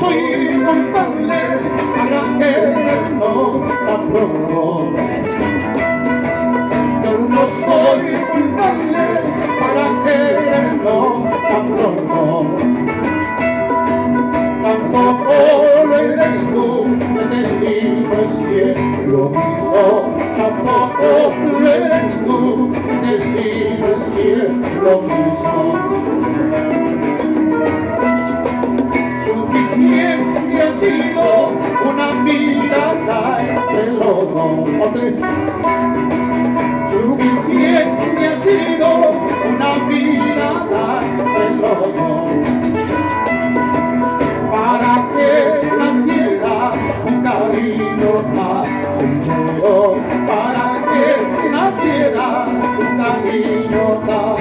soy culpable para quererlo tan pronto. Yo no soy culpable para quererlo tan pronto. Tampoco lo eres tú, el destino es quien lo hizo. Tampoco lo eres tú, el destino es quien lo hizo. Suficiente ha sido una mirada entre los dos o tres. Suficiente ha sido una mirada entre los dos para que naciera un cariño tan sincero, para que naciera un cariño tan